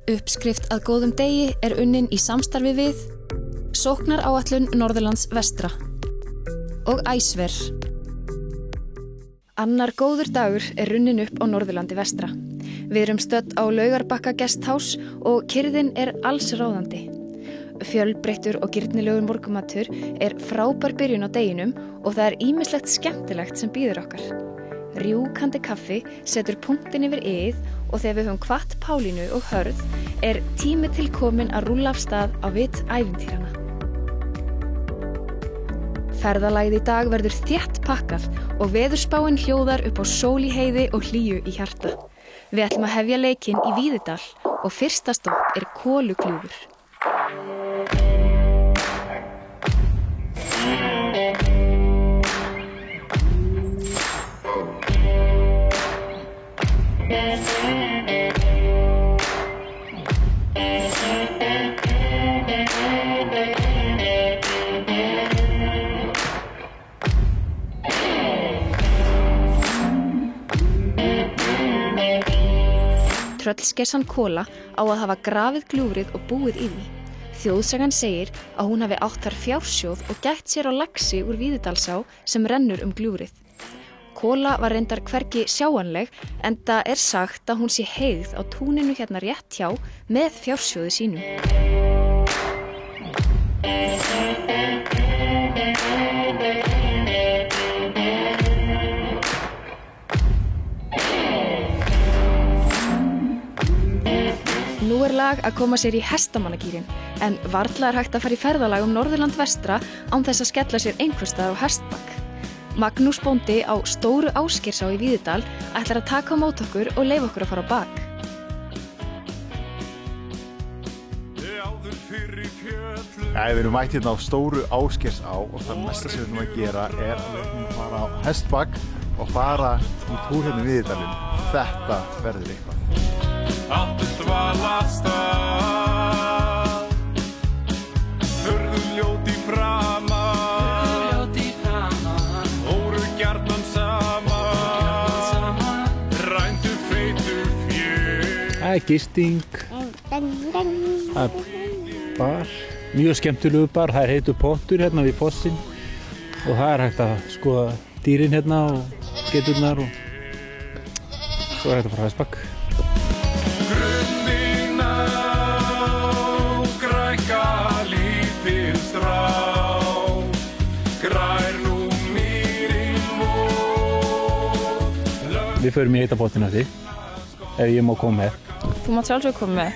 Uppskrift að góðum degi unnin í samstarfi við Sóknaráætlun Norðurlands vestra og Æsver. Annar góður dagur runnin upp á Norðurlandi vestra. Við erum stödd á Laugarbakka Guesthouse og kyrrðin allsráðandi. Fjölbreyttur og gyrnilegur morgunmatur frábær byrjun á deginum og það ýmislegt skemmtilegt sem bíður okkar. Rjúkandi kaffi setur punktinn yfir ið og þegar við höfum hvatt Pálínu og Hörð tími til kominn að rúlla af stað á vit ævintýranna. Ferðalagið í dag verður þétt pakkað og veðurspáin hljóðar upp á sól í heiði og hlýju í hjarta. Við ætlum að hefja leikinn í Víðidal og fyrsta stopp Kolugljúfur. Tröllskessan Kola á að hafa grafið gljúfrið og búið í því. Þjóðsagan segir að hún hafi átt þar fjársjóð og gætt sér á laxi úr Víðidalsá sem rennur gljúfrið. Kola var reyndar hvergi sjáanleg enda sagt að hún sé heygð á túninu hérna rétt hjá með fjársjóði sínum. Nú lag að koma sér í hestamannagýrin, en varla hægt að fara í ferðalag Norðurland vestra án þess að skella sér einhversstaðar á hestbak. Magnús bóndi á Stóru Ásgeirsá í Víðidal ætlar að taka á móti okkur og leyfa okkur að fara á bak. Við erum mætt hérna á Stóru Ásgeirsá og það mesta sem við erum að gera að fara á hestbak og fara í túr hérna í Víðidalinn. Þetta verður eitthvað. Áttu dvalastað, hörðu ljóti framan, óru gjarnan saman, rændu feitu fjör. Það gisting, það bar, mjög skemmtilegu bar, það heitur Pottur hérna við fossinn og það hægt að skoða dýrin hérna og geturnar og svo hægt að fara hestbak. Við förum í heita pottina því, ef ég má koma með. Þú mátt sjálfsög koma með.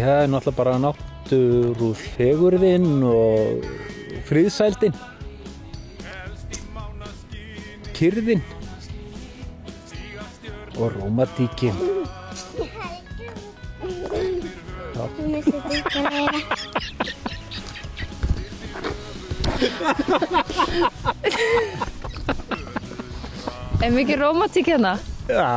Það náttúrulega bara náttúrúð fegurðin og friðsældin, kyrrðin og rómantíkin. Mikið rómantík hérna? Já.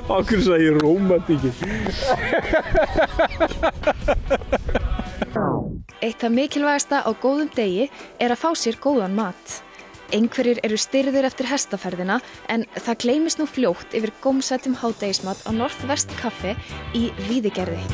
Akkur sagði ég rómantíkin. Eitt af mikilvægasta á góðum degi að fá sér góðan mat. Einhverjir eru stirðir eftir hestaferðina en það gleymist nú fljótt yfir gómsætum hádegismat á Northwest Café í Víðigerði.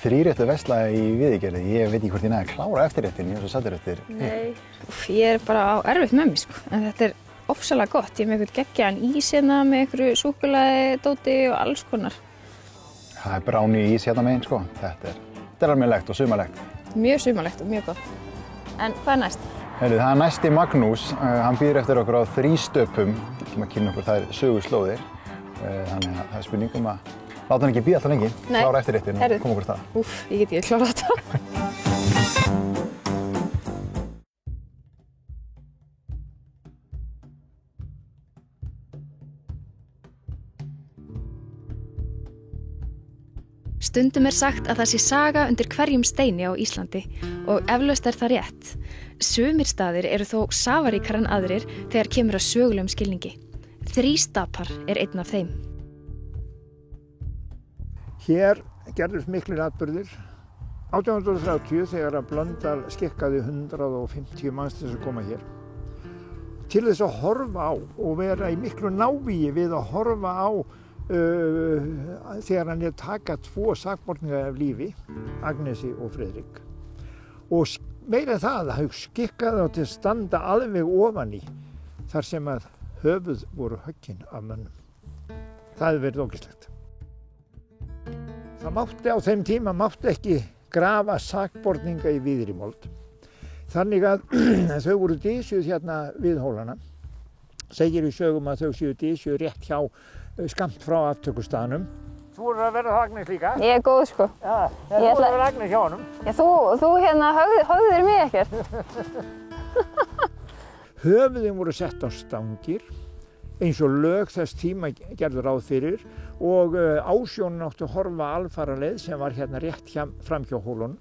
þríréttu veisla í Viðeygerði. Ég veit ekki hvort ég næði að klára eftirréttin, ég er svo saddur eftir. Nei. Ég er bara á erfitt með mig, sko. En þetta er ofsalega gott. Ég er með eitthvað geggjaðan ís hérna með einhverju súkkulaði, dóti og alls konar. Það er bráni ís hérna megin, sko. Þetta er almennilegt og sumarlegt. Mjög sumarlegt og mjög gott. En hvað er næst? Það er næsti Magnús. Hann býður eftir okkur á 3 stöpum. Við ætlum að kynna okkur þær söguslóðir. Þannig að það er spurningum að láta hann ekki bíða alltaf lengi, klára eftirréttin og koma okkur stað. Úff, ég get ekki klárað þetta. Stundum er sagt að það sé saga undir hverjum steini á Íslandi og eflaust er það rétt. Sumir staðir eru þó safaríkar en aðrir þegar kemur að sögulegum skilningi. Þrístapar er einn af þeim. Hér gerðust miklir atburðir. 1830 þegar að Blöndal skikkaði 150 manns til þess að koma hér. Til þess að horfa á og vera í miklu návígi við að horfa á þegar hann er taka 2 sakborninga af lífi, Agnesi og Friðrik. Og meira en það, hann skikkaði þá til að standa alveg ofan í þar sem að höfuð voru höggin af mönnum. Það hefði verið ógeðslegt. Það mátti á þeim tíma ekki grafa sakborninga í Víðrimold. Þannig að þau voru dysjuð hérna við hólana. Segir í sögum að þau séu dysjuð rétt hjá skammt frá aftökustaðnum. Þú voru að verða Agnes líka? Ég er góð, sko. Já, þú voru að verða Agnes hjá honum. Já, þú hérna höfðir mig ekkert. Höfuðin voru sett á stangir, eins og lög þess tíma gerðu ráð fyrir og ásjónin átti að horfa alfaraleið sem var hérna rétt fram hjá hólunum,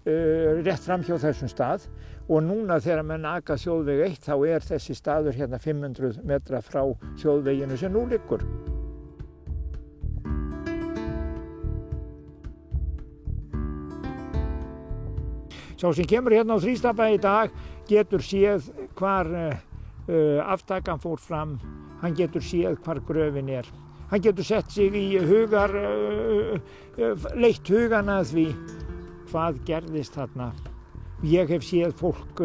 rétt fram hjá þessum stað og núna þegar menn aka þjóðveg 1 þá er þessi staður hérna 500 metra frá þjóðveginu sem nú liggur. Sá sem kemur hérna á Þrístapa í dag getur séð hvar aftakan fór fram, hann getur séð hvar gröfin er. Hann getur sett sig í leitt hugan að því hvað gerðist þarna. Ég hef séð fólk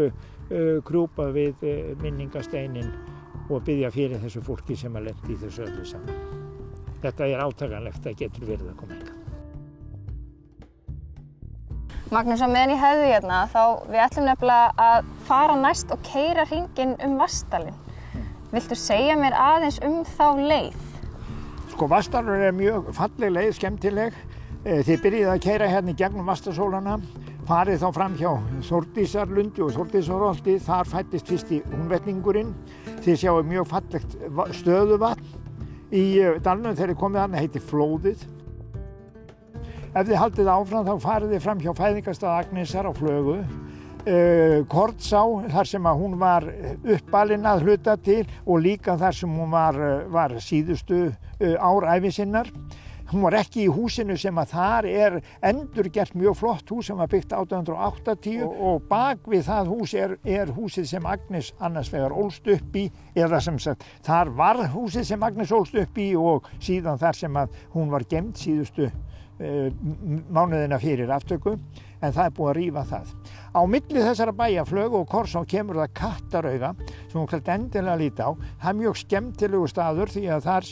krjúpa við minningasteinin og biðja fyrir þessu fólki sem að lenti í þessu öllu saman. Þetta er átakanlegt, það getur verið að koma hingað. Magnús, á meðan ég hefði hérna, þá við ætlum nefnilega að fara næst og keyra hringinn Vatnsdalinn. Viltu segja mér aðeins þá leið? Sko, Vatnsdalur er mjög falleg leið, skemmtileg. Þið byrjið að keyra hérna í gegnum Vatnsdalshólana, farið þá fram hjá Þórdísarlundi og Þórdísarholti, þar fæddist fyrsti húnvetningurinn. Þið sjáu mjög fallegt stöðuvatn í dalnum þegar þið komið þarna, heitir Flóðið. Ef þið haldið áfram þá farið þið fram hjá fæðingarstað Agnesar á Flögu, Kornsá þar sem að hún var uppalin að hluta til og líka þar sem hún var síðustu ár ævi sinnar. Hún var ekki í húsinu sem að þar er endurgert mjög flott hús sem var byggt 1880 og bak við það hús er húsið sem Agnes annars vegar ólst upp í, eða sem sagt þar var húsið sem Agnes ólst upp í og síðan þar sem að hún var gemd síðustu mánuðina fyrir aftöku, en það er búið að rífa það. Á milli þessara bæja, Flögu og Korsá, kemur það Kattarauga sem hún klætt endilega að líta á. Það er mjög skemmtilegu staður því að þar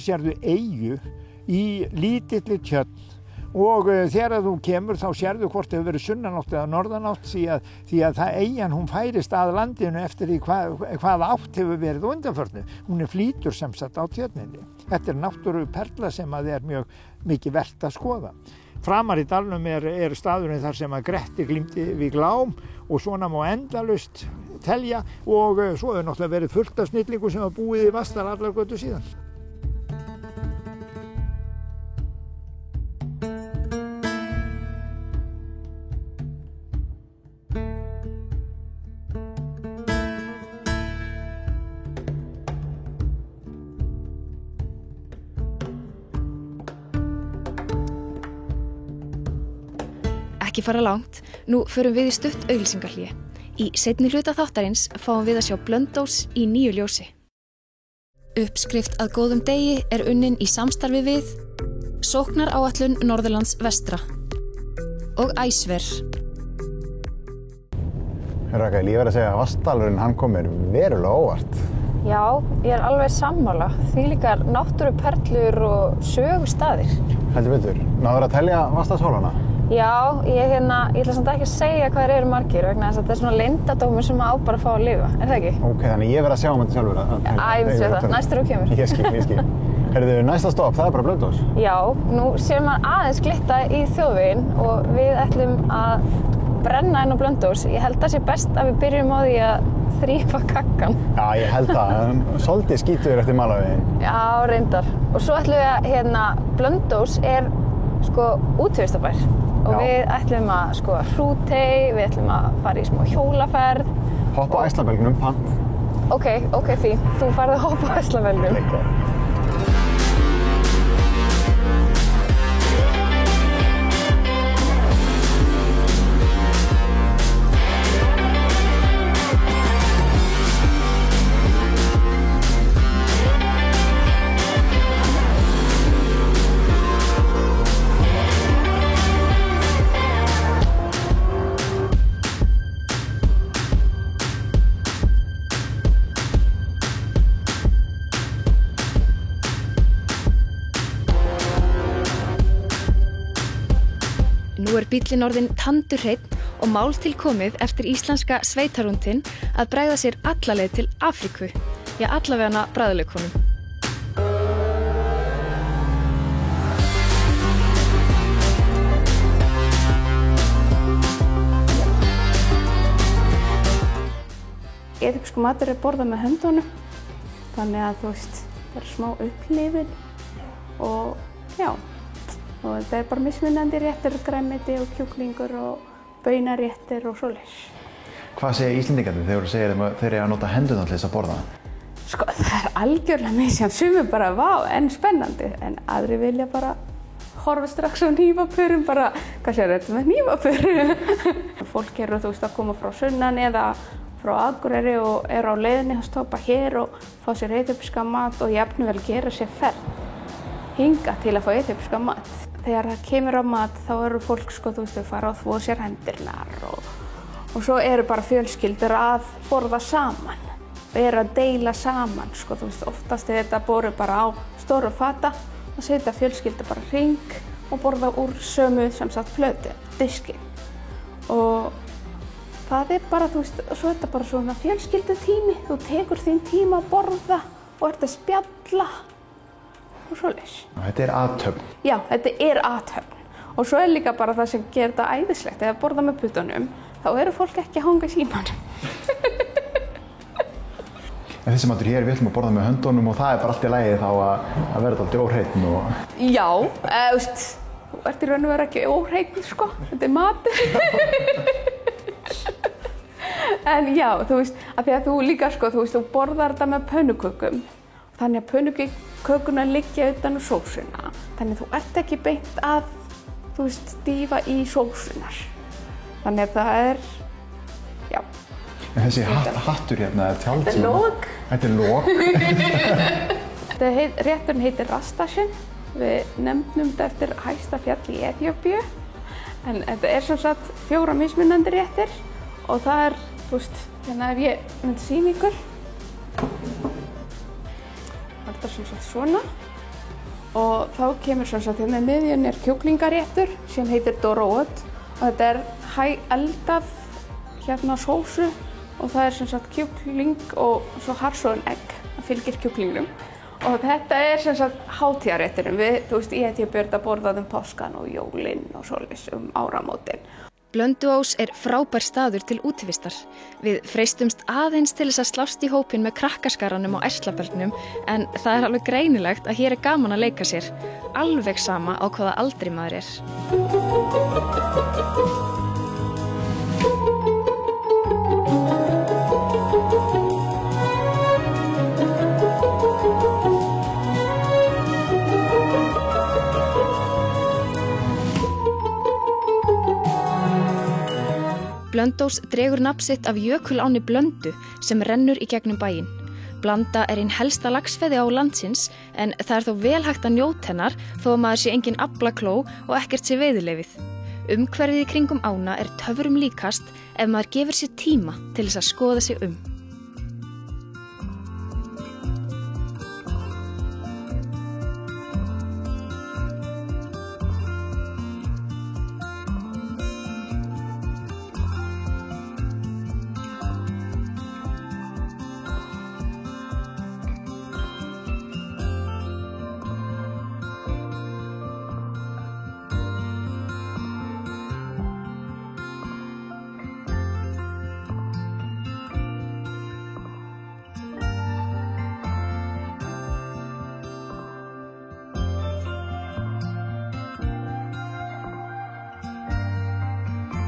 sérðu eyju í lítilli tjörn og þegar þú kemur þá sérðu hvort það hefur verið sunnanátt eða norðanátt því að það eyjan hún færist að landinu eftir því hvaða átt hefur verið á undanförnu. Hún flýtur sem sagt á tjörninni. Þetta er náttúruperla sem að er mjög mikið vert að skoða. Framar í dalnum er staðurinn þar sem að Gretti glímdi við Glám og svona má endalaust telja og svo hefur náttúrulega verið fullt af snillingu sem hafa búið í Vatnsdal allar götur síðan. Ekki fara langt, nú förum við í stutt auglýsingahlé. Í seinni hluta þáttarins fáum við að sjá Blönduós í nýju ljósi. Uppskrift að góðum degi er unnin í samstarfi við Sóknaráætlun Norðurlands vestra og Æsver. Rakel, ég verð að segja að Vatnsdalurinn hann kom mér verulega óvart. Já, ég alveg sammála. Þvílíkar náttúruperlur og sögustaðir. Heldur betur. Náður að telja Vatnsdalshólana? Já, ég ætla samt ekki að segja hvað þeir eru margir vegna þess að þetta er svona leyndardómur sem maður á bara að fá að lifa. Er það ekki? Ok, þannig ég verð að sjá þetta sjálfur að telja. Ég myndi segja það. Næstur þú kemur. Ég skil. Heyrðu, næsta stopp, það er bara Blönduós. Já, nú séum maður aðeins glitta í þjóðveginn og við ætlum að brenna inn á Blönduós. Ég held að sé best að við byrjum á því að þrífa kakkan. Já, ég held það. Svolítið skítur eftir Malaveginn. Já, reyndar. Og svo ætlum við að Blönduós er útivistarbær. Og við ætlum að skoða Hrútey, við ætlum að fara í smá hjólaferð. Hoppa á Æslabelgnum, pant. Ok, fín. Þú farið að hoppa á Æslabelgnum. Nú er bíllinn orðinn tandurhreinn og mál til komið eftir íslenska sveitarúndin að bregða sér alla leið til Afríku, allavegana bragðlaukunum. Eþíópskur matur er borðað með höndunum, þannig að það er smá upplifun og þetta er bara mismunandi réttir, grænmeti og kjúklingur og baunaréttir og svoleiðis. Hvað segja Íslendingarnir þegar þú segir að þeir eiga að nota hendurnar til þess að borða? Sko, það er algjörlega misjafnt. Sumir bara, en spennandi, en aðrir vilja bara horfa strax á hnífapörum, bara, hvað séu þetta með hnífapörum? Fólk eru, að koma frá sunnan eða frá Akureyri og eru á leiðinni að stoppa hér og fá sér eþíópska mat og jafnvel gera sér ferð hinga til að fá eþíópska mat. Þegar það kemur á mat þá eru fólk fara að þvo sér hendurnar og svo eru bara fjölskyldur að borða saman, eru að deila saman. Oftast er þetta borið bara á stóru fata og setja fjölskyldur bara hring og borða úr sömu flötu, diski. Og það er bara, svo er þetta bara svona fjölskyldutími, þú tekur þín tíma að borða og ert að spjalla og svoleiðis. Þetta er athöfn. Já, þetta er athöfn. Og svo er líka bara það sem gerir þetta æðislegt. Ef það borða með puttunum, þá eru fólk ekki að hanga í símanum. En þessi matur hér, við ætlum að borða með höndunum og það er bara allt í lagi þá að verða alltaf óhreinn og... Já, þú ert í raun og veru ekki óhreinn, Þetta er matur. En já, af því að þú líka, þú borðar þetta með pönnukökum. Þannig að pönnukökuna liggja utan úr sósuna. Þannig að þú ert ekki beint að, dýfa í sósunar. Þannig að það er, já. En þessi hattur hérna er tjald sem... Þetta er lók. Þetta er lók. Rétturinn heitir Rastashen. Við nefnum þetta eftir hæsta fjall í Eþíópíu. En þetta er 4 mismunandi réttir. Og það er, hérna ef ég myndi sýna ykkur. Þetta er svona og þá kemur hérna í miðjunni er kjúklingaréttur sem heitir Dorot og þetta er hægeldað sósu og það er kjúkling og svo harðsoðin egg að fylgir kjúklingnum og þetta er hátíðarétturinn. Í Eþíópíu er þetta borðað páskan og jólin og svoleiðis áramótin. Blönduós er frábær staður til útivistar. Við freistumst aðeins til þess að slást í hópinn með krakkaskaranum á Æslabelgnum en það er alveg greinilegt að hér er gaman að leika sér, alveg sama á hvaða aldri maður er. Blönduós dregur nafn sitt af jökulánni Blöndu sem rennur í gegnum bæinn. Blanda er ein helsta laxveiði á landsins en það þó vel hægt að njóta hennar þó að maður sé engin aflakló og ekkert sé veiðileyfið. Umhverfið í kringum ána er töfrum líkast ef maður gefur sér tíma til þess að skoða sig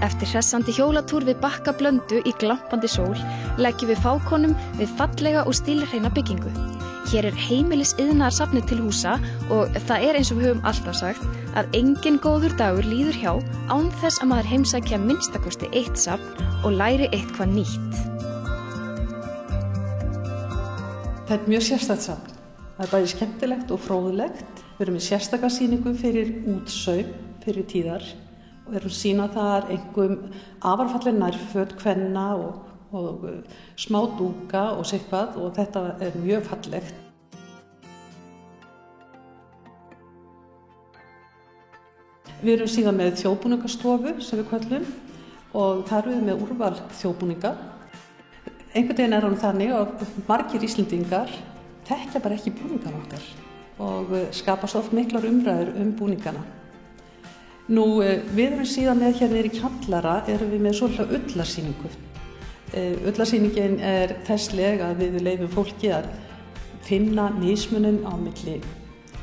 Eftir hressandi hjólatúr við bakka Blöndu í glampandi sól leggjum við fákonum við fallega og stílhreina byggingu. Hér er heimilis iðnaðarsafnið til húsa og það er eins og við höfum alltaf sagt að engin góður dagur líður hjá án þess að maður heimsækja minnstakosti eitt safn og læri eitthvað nýtt. Það er mjög sérstakt safn. Það er bæði skemmtilegt og fróðlegt. Við erum með sérstaka sýningu fyrir útsaum, fyrir tíðar. Og erum sýna þar einhverjum afarfalleg nærföt kvenna og smá dúka og seitthvað og þetta er mjög fallegt. Við erum síðan með þjóðbúningastofu sem við köllum og þar erum við með úrval þjóðbúninga. Einhvern veginn er hann þannig að margir Íslendingar þekkja bara ekki búningana okkar og skapast oft miklar umræður búningana. Við erum síðan með hér niður í kjallara erum við með svolítið ullarsýningu. Ullarsýningin er þessleg að við leyfum fólki að finna mismunum á milli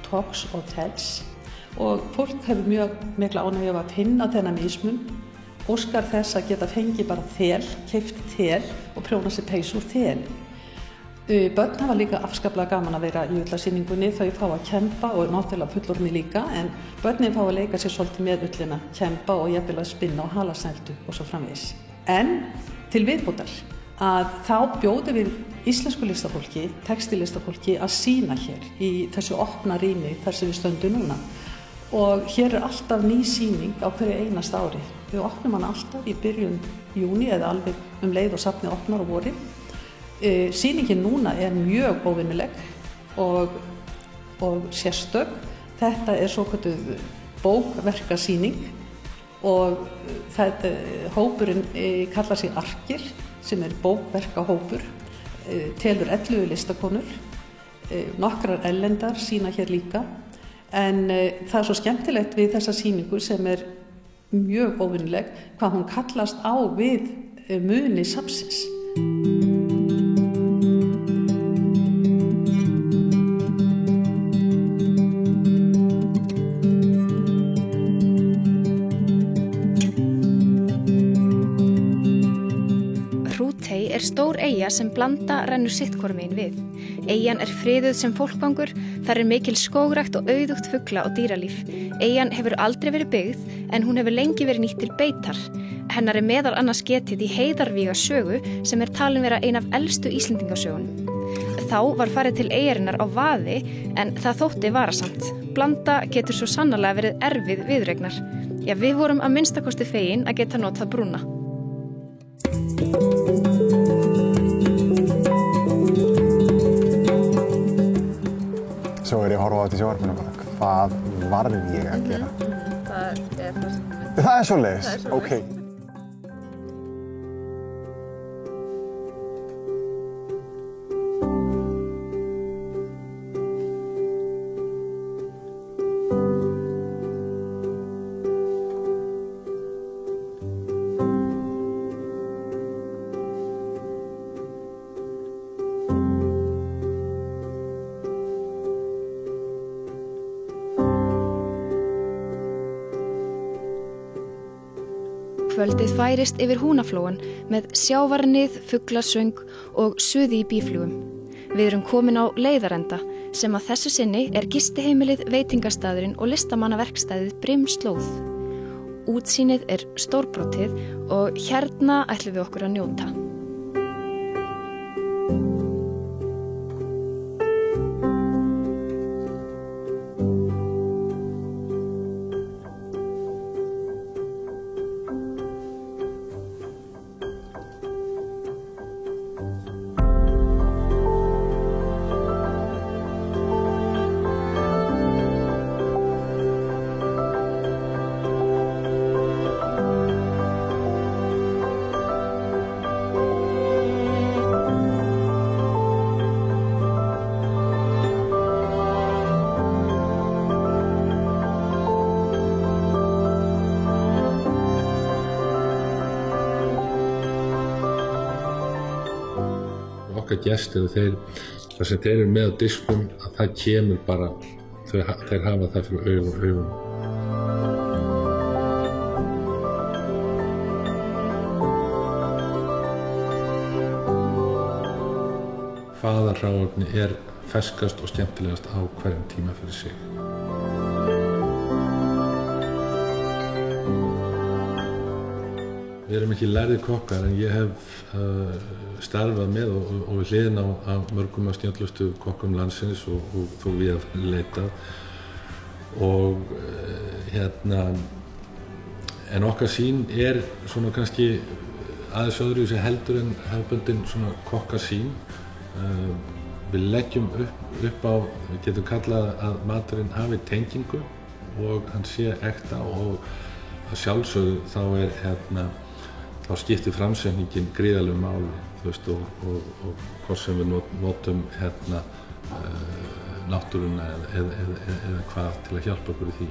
togs og tells og fólk hefur mjög mikla ánægju að finna þennan mismun, óskar þess að geta fengið bara þel, keypt þel og prjóna sér peysu úr þel. Börn hafa líka afskaplega gaman að vera í ullarsýningunni, þau fá að kempa og náttúrulega fullorðnir líka, en börnin fá að leika sér svolítið með ullina, kempa og jafnvel að spinna og halasnældu og svo framvegis. En til viðbótar að þá bjóðum við íslensku listafólki, textílistafólki að sýna hér í þessu opna rými þar sem við stöndum núna. Og hér er alltaf ný sýning á hverju einasta ári. Við opnum hana alltaf í byrjun júní eða alveg leið og safnið opnar á vori. Sýningin núna er mjög óvenjuleg og sérstök. Þetta er svokölluð bókverkasýning og hópurinn kallar sig Arkir sem er bókverkahópur, telur 11 listakonur, nokkrar erlendar sýna hér líka. En það er svo skemmtilegt við þessa sýningu sem er mjög óvenjuleg hvað hún kallast á við muni safnsins. Stór eyja sem Blanda rennur sitt hvorum megin við. Eyjan er friðuð sem fólkvangur, þar er mikil skógrækt og auðugt fugla og dýralíf. Eyjan hefur aldrei verið byggð en hún hefur lengi verið nýtt til beitar. Hennar er meðal annars getið í Heiðarvíga sögu sem er talin vera ein af elstu Íslendingasögunum. Þá var farið til eyjarinnar á vaði en það þótti varasamt. Blanda getur svo sannarlega verið erfið viðureignar. Já, við vorum að minnstakosti fegin að geta notað brúna. Svo er ég að horfa á þetta í sjónvarpinu bara, hvað varð ég að gera? Það er það sem við myndum. Það er svoleiðis? Ok. Kvöldið færist yfir Húnaflóan með sjávarnið, fuglasöng og suði í býflugum. Við erum komin á Leiðarenda sem að þessu sinni er gistiheimilið, veitingastaðurinn og listamannaverkstæðið Brimslóð. Útsýnið er stórbrotið og hérna ætlum við okkur að njóta. okkar gestir og það sem þeir eru með á disknum, að það kemur bara, þeir hafa það fyrir augum. Hvaða hráefni er ferskast og skemmtilegast á hverjum tíma fyrir sig. Við erum ekki lærðir kokkar en ég hef starfað með og við hliðin á mörgum af snjöllustu kokkum landsins og þó við hafum leitað og en okkar sýn svona kannski aðeins öðruvísi heldur en hefðbundin svona kokkarsýn. Við leggjum upp á, við getum kallað að maturinn hafi tengingu og hann sé ekta og að sjálfsögðu þá skiptir framsetningin gríðarlegu máli, þú veist, og hvort sem við notum náttúruna eða hvað til að hjálpa okkur í því.